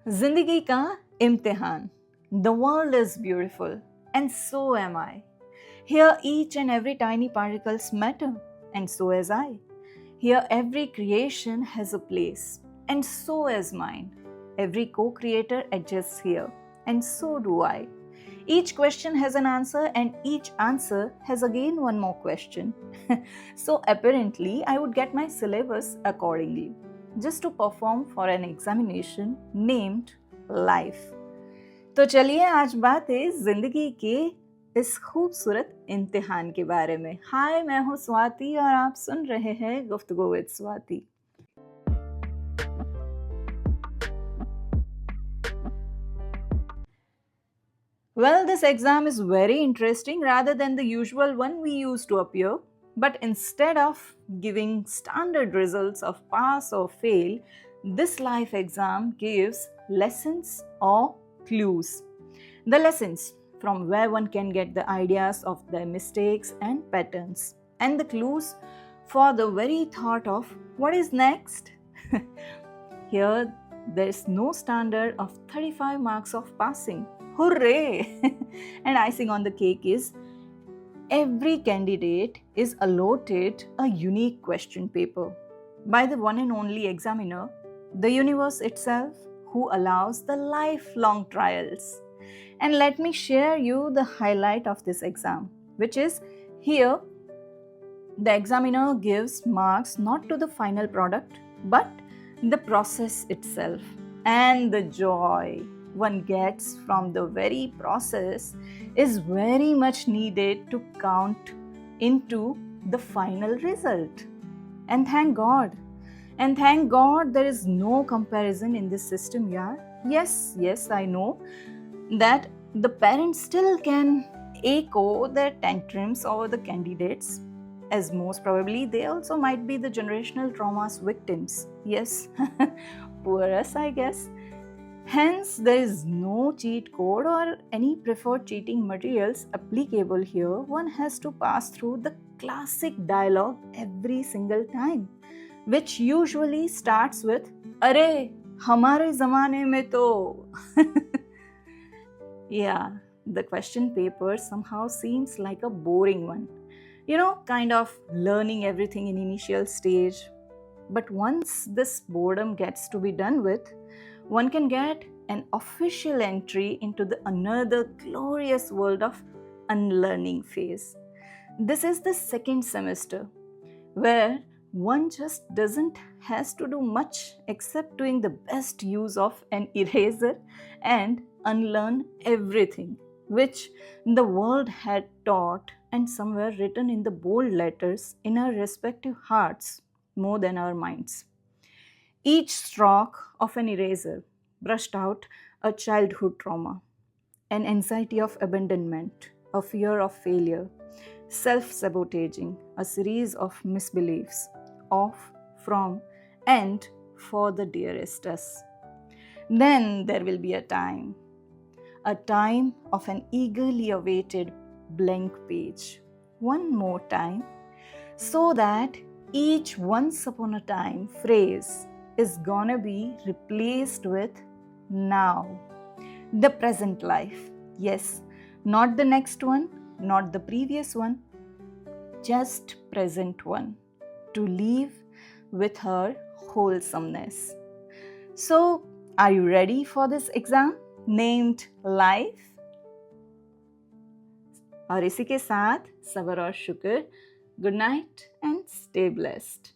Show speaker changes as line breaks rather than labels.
जिंदगी का इम्तिहान. The world is beautiful, and so am I. Here, each and every tiny particles matter, and so as I. Here, every creation has a place, and so is mine. Every co creator adjusts here, and so do I. Each question has an answer, and each answer has again one more question. So, apparently, I would get my syllabus accordingly, just to perform for an examination named life. तो चलिए आज बात है जिंदगी के इस खूबसूरत इम्तिहान के बारे में. हाय, मैं हूँ स्वाति और आप सुन रहे हैं गुफ्तगू with Swati. Well, this exam is very interesting rather than the usual one we used to appear. But instead of giving standard results of pass or fail, this life exam gives lessons or clues. The lessons from where one can get the ideas of their mistakes and patterns, and the clues for the very thought of what is next. Here, there is no standard of 35 marks of passing. Hooray! And icing on the cake is every candidate is allotted a unique question paper by the one and only examiner, the universe itself, who allows the lifelong trials. And let me share you the highlight of this exam, which is here the examiner gives marks not to the final product but the process itself, and the joy one gets from the very process is very much needed to count into the final result. And thank God. And thank God there is no comparison in this system, yeah. Yes, I know that the parents still can echo their tantrums over the candidates, as most probably they also might be the generational traumas victims. Yes, poor us, I guess. Hence, there is no cheat code or any preferred cheating materials applicable here. One has to pass through the classic dialogue every single time, which usually starts with "Arey, hamare zamane mein to." Yeah, the question paper somehow seems like a boring one. Kind of learning everything in initial stage. But once this boredom gets to be done with, one can get an official entry into the another glorious world of unlearning phase. This is the second semester, where one just doesn't has to do much except doing the best use of an eraser and unlearn everything which the world had taught and somewhere written in the bold letters in our respective hearts more than our minds. Each stroke of an eraser brushed out a childhood trauma, an anxiety of abandonment, a fear of failure, self sabotaging, a series of misbeliefs of, from, and for the dearest us. Then there will be a time of an eagerly awaited blank page. One more time, so that each once upon a time phrase is gonna be replaced with now. The present life. Yes, not the next one, not the previous one, just present one. To live with her wholesomeness. So, are you ready for this exam named life? और इसी के साथ सबर और शुक्र. Good night and stay blessed.